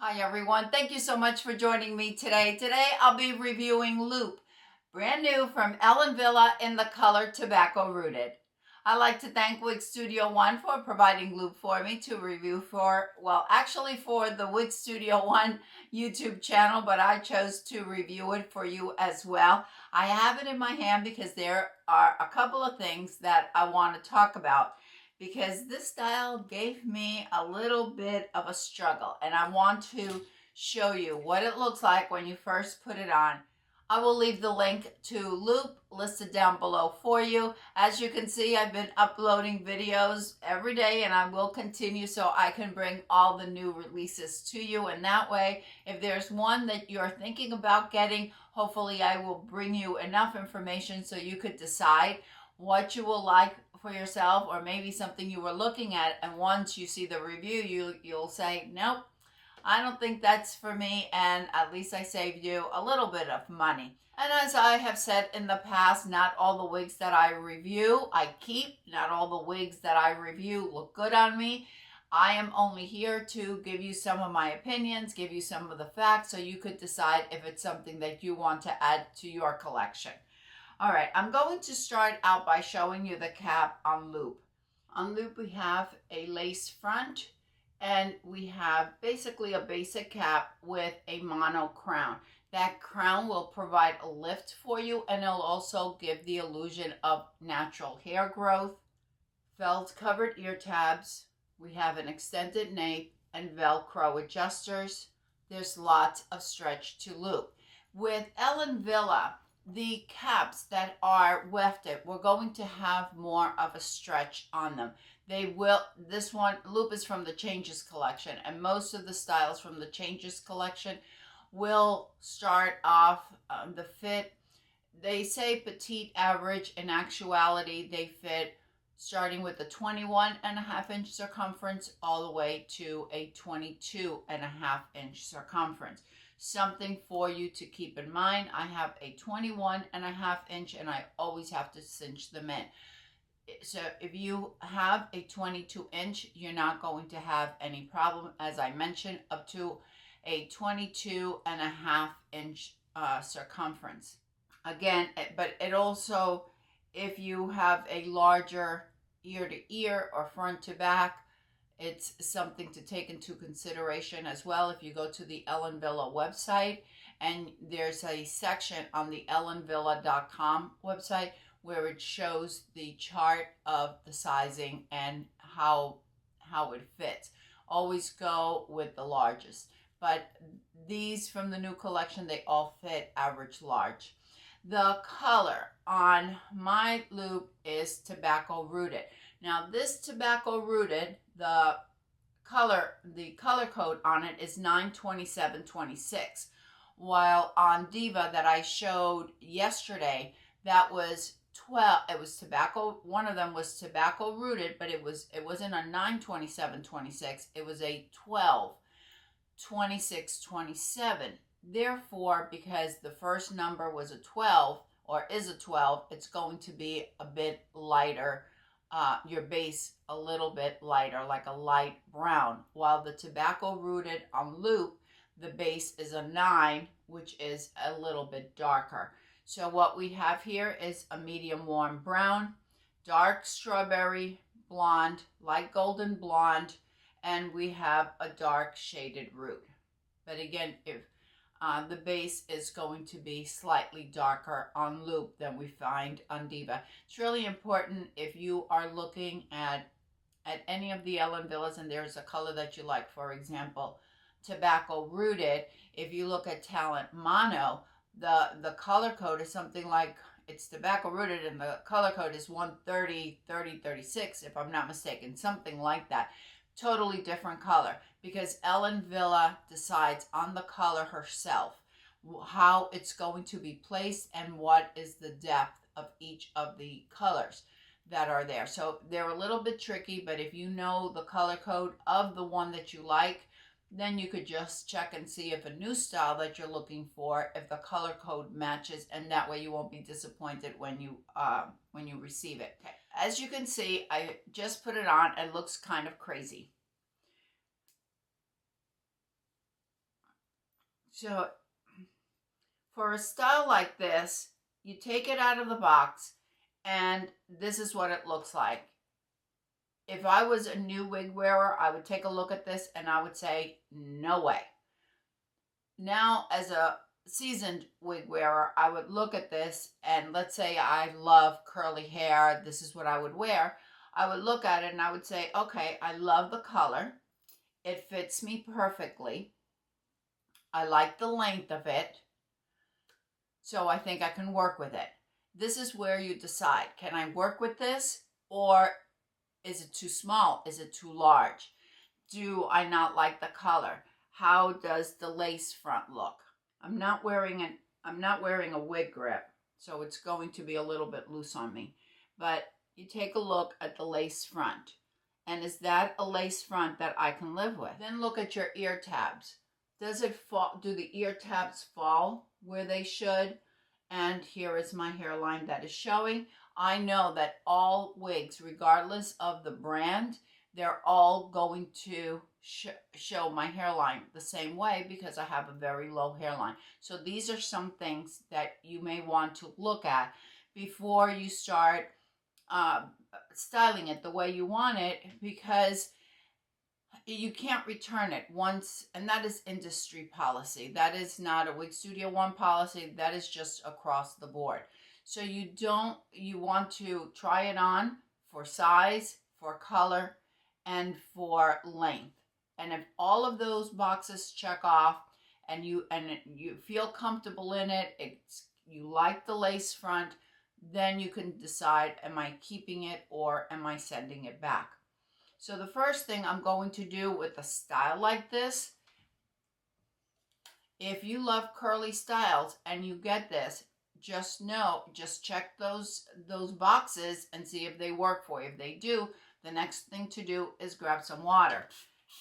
Hi everyone, thank you so much for joining me today. Today I'll be reviewing Loop, brand new from Ellen Villa in the color Tobacco Rooted. I'd like to thank WIG Studio One for providing Loop for me to review for the WIG Studio One YouTube channel, but I chose to review it for you as well. I have it in my hand because there are a couple of things that I want to talk about, because this style gave me a little bit of a struggle, and I want to show you what it looks like when you first put it on. I will leave the link to Loop listed down below for you. As you can see, I've been uploading videos every day, and I will continue so I can bring all the new releases to you. And that way, if there's one that you're thinking about getting, hopefully I will bring you enough information so you could decide what you will like for yourself, or maybe something you were looking at, and once you see the review, you'll say, nope, I don't think that's for me, and at least I saved you a little bit of money. And as I have said in the past, not all the wigs that I review I keep. Not all the wigs that I review look good on me. I am only here to give you some of my opinions, give you some of the facts, so you could decide if it's something that you want to add to your collection. All right, I'm going to start out by showing you the cap on Loop. On Loop, we have a lace front, and we have basically a basic cap with a mono crown. That crown will provide a lift for you, and it'll also give the illusion of natural hair growth. Felt covered ear tabs. We have an extended nape and Velcro adjusters. There's lots of stretch to Loop. With Ellen Villa, the caps that are wefted, we're going to have more of a stretch on them. This one, Loop, is from the Changes collection, and most of the styles from the Changes collection will start off the fit. They say petite average. In actuality, they fit starting with a 21.5-inch circumference all the way to a 22.5-inch circumference. Something for you to keep in mind: I have a 21.5-inch, and I always have to cinch them in. So if you have a 22-inch, you're not going to have any problem, as I mentioned, up to a 22.5-inch circumference. Again, but it also, if you have a larger ear to ear or front to back, it's something to take into consideration as well. If you go to the Ellen Villa website, and there's a section on the ellenvilla.com website where it shows the chart of the sizing and how it fits. Always go with the largest. But these from the new collection, they all fit average large. The color on my Loop is Tobacco Rooted. Now this Tobacco Rooted, the color code on it is 92726, while on Diva that I showed yesterday, that was 12. It was tobacco. One of them was Tobacco Rooted, but it wasn't a 92726. It was a 122627. Therefore, because the first number was a 12, or is a 12, it's going to be a bit lighter. Your base a little bit lighter, like a light brown, while the Tobacco Rooted on Loop, the base is a 9, which is a little bit darker. So what we have here is a medium warm brown, dark strawberry blonde, light golden blonde, and we have a dark shaded root. But again, if the base is going to be slightly darker on Loop than we find on Diva. It's really important, if you are looking at any of the Ellen Villas and there's a color that you like, for example, Tobacco Rooted, if you look at Talent Mono, the color code is something like, it's Tobacco Rooted and the color code is 130-30-36, if I'm not mistaken, something like that. Totally different color, because Ellen Villa decides on the color herself how it's going to be placed and what is the depth of each of the colors that are there. So they're a little bit tricky, but if you know the color code of the one that you like, then you could just check and see if a new style that you're looking for, if the color code matches, and that way you won't be disappointed when you receive it. Okay. As you can see, I just put it on. It looks kind of crazy. So for a style like this, you take it out of the box and this is what it looks like. If I was a new wig wearer, I would take a look at this and I would say, no way. Now, as a seasoned wig wearer, I would look at this and let's say I love curly hair, this is what I would wear. I would look at it and I would say, okay, I love the color. It fits me perfectly. I like the length of it. So I think I can work with it. This is where you decide, can I work with this or is it too small? Is it too large? Do I not like the color? How does the lace front look? I'm not wearing a wig grip, so it's going to be a little bit loose on me. But you take a look at the lace front. And is that a lace front that I can live with? Then look at your ear tabs. Does it fall? Do the ear tabs fall where they should? And here is my hairline that is showing. I know that all wigs, regardless of the brand, they're all going to show my hairline the same way because I have a very low hairline. So these are some things that you may want to look at before you start styling it the way you want it, because you can't return it once, and that is industry policy. That is not a Wig Studio One policy. That is just across the board. So you want to try it on for size, for color, and for length. And if all of those boxes check off and you feel comfortable in it, you like the lace front, then you can decide, am I keeping it or am I sending it back? So the first thing I'm going to do with a style like this, if you love curly styles and you get this, just check those boxes and see if they work for you. If they do, the next thing to do is grab some water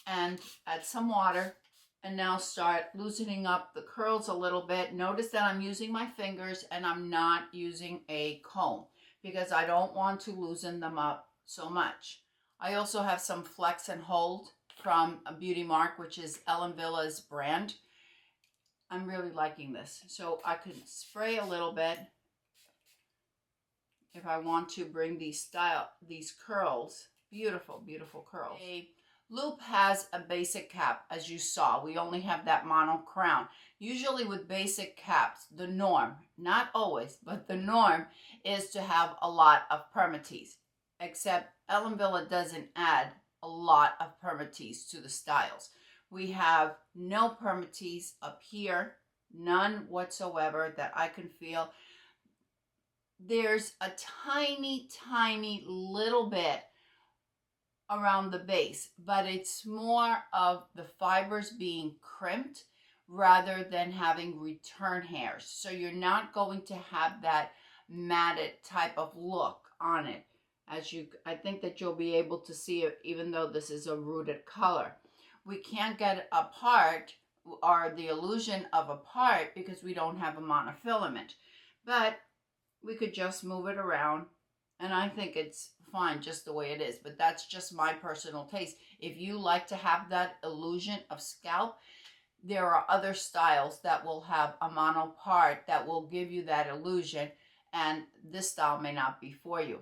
and add some water and now start loosening up the curls a little bit. Notice that I'm using my fingers and I'm not using a comb because I don't want to loosen them up so much. I also have some Flex and Hold from a Beauty Mark, which is Ellen Villa's brand. I'm really liking this. So I could spray a little bit if I want to bring these curls, beautiful, beautiful curls. A loop has a basic cap, as you saw. We only have that mono crown. Usually with basic caps, the norm, not always, but the norm is to have a lot of permatease. Except Ellen Villa doesn't add a lot of permatease to the styles. We have no permatease up here, none whatsoever that I can feel. There's a tiny, tiny little bit around the base, but it's more of the fibers being crimped rather than having return hairs. So you're not going to have that matted type of look on it. I think that you'll be able to see it even though this is a rooted color. We can't get a part or the illusion of a part because we don't have a monofilament. But we could just move it around and I think it's fine just the way it is. But that's just my personal taste. If you like to have that illusion of scalp, there are other styles that will have a mono part that will give you that illusion, and this style may not be for you.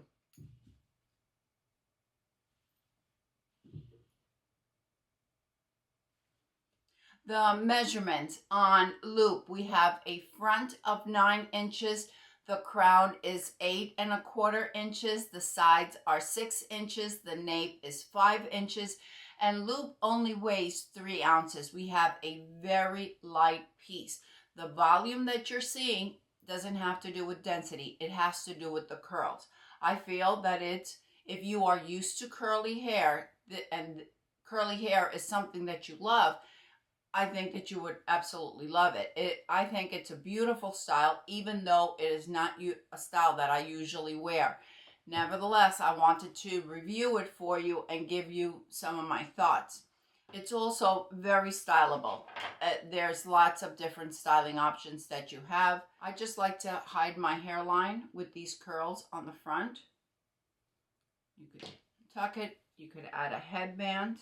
The measurements on loop, we have a front of 9 inches. The crown is 8 1/4 inches. The sides are 6 inches. The nape is 5 inches. And loop only weighs 3 ounces. We have a very light piece. The volume that you're seeing doesn't have to do with density. It has to do with the curls. I feel that if you are used to curly hair, and curly hair is something that you love, I think that you would absolutely love it. I think it's a beautiful style, even though it is not a style that I usually wear. Nevertheless, I wanted to review it for you and give you some of my thoughts. It's also very stylable. There's lots of different styling options that you have. I just like to hide my hairline with these curls on the front. You could tuck it. You could add a headband.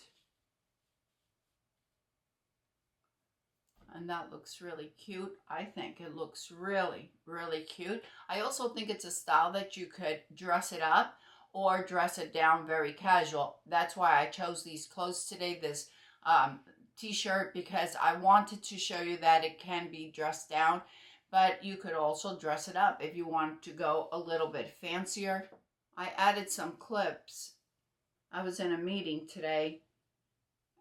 And that looks really cute. I think it looks really, really cute. I also think it's a style that you could dress it up or dress it down very casual. That's why I chose these clothes today, this t-shirt, because I wanted to show you that it can be dressed down, but you could also dress it up if you want to go a little bit fancier. I added some clips. I was in a meeting today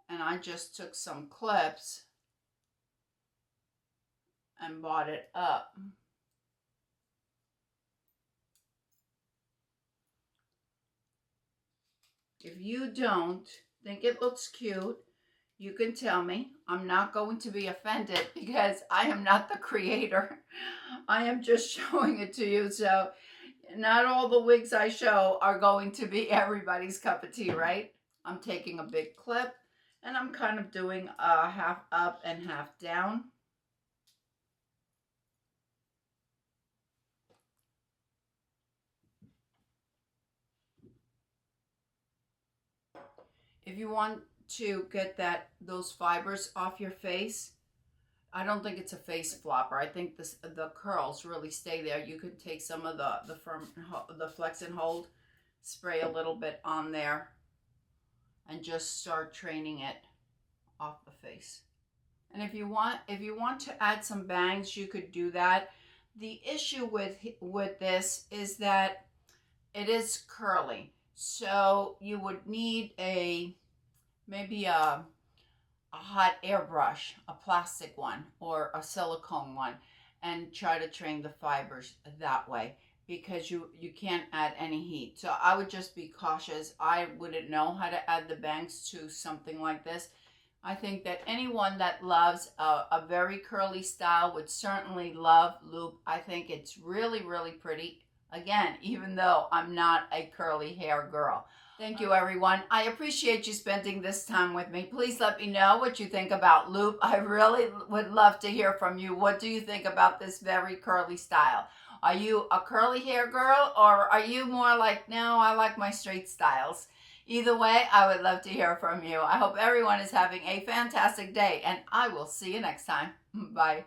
and I just took some clips and bought it up. If you don't think it looks cute, you can tell me. I'm not going to be offended because I am not the creator. I am just showing it to you. So not all the wigs I show are going to be everybody's cup of tea, right? I'm taking a big clip and I'm kind of doing a half up and half down. If you want to get those fibers off your face, I don't think it's a face flopper. I think the curls really stay there. You could take some of the flex and hold, spray a little bit on there, and just start training it off the face. And if you want to add some bangs, you could do that. The issue with this is that it is curly, so you would need maybe a hot airbrush, a plastic one or a silicone one, and try to train the fibers that way, because you can't add any heat. So I would just be cautious. I wouldn't know how to add the bangs to something like this. I think that anyone that loves a very curly style would certainly love loop. I think it's really, really pretty. Again, even though I'm not a curly hair girl. Thank you, everyone. I appreciate you spending this time with me. Please let me know what you think about loop. I really would love to hear from you. What do you think about this very curly style? Are you a curly hair girl, or are you more like, no, I like my straight styles? Either way, I would love to hear from you. I hope everyone is having a fantastic day, and I will see you next time. Bye.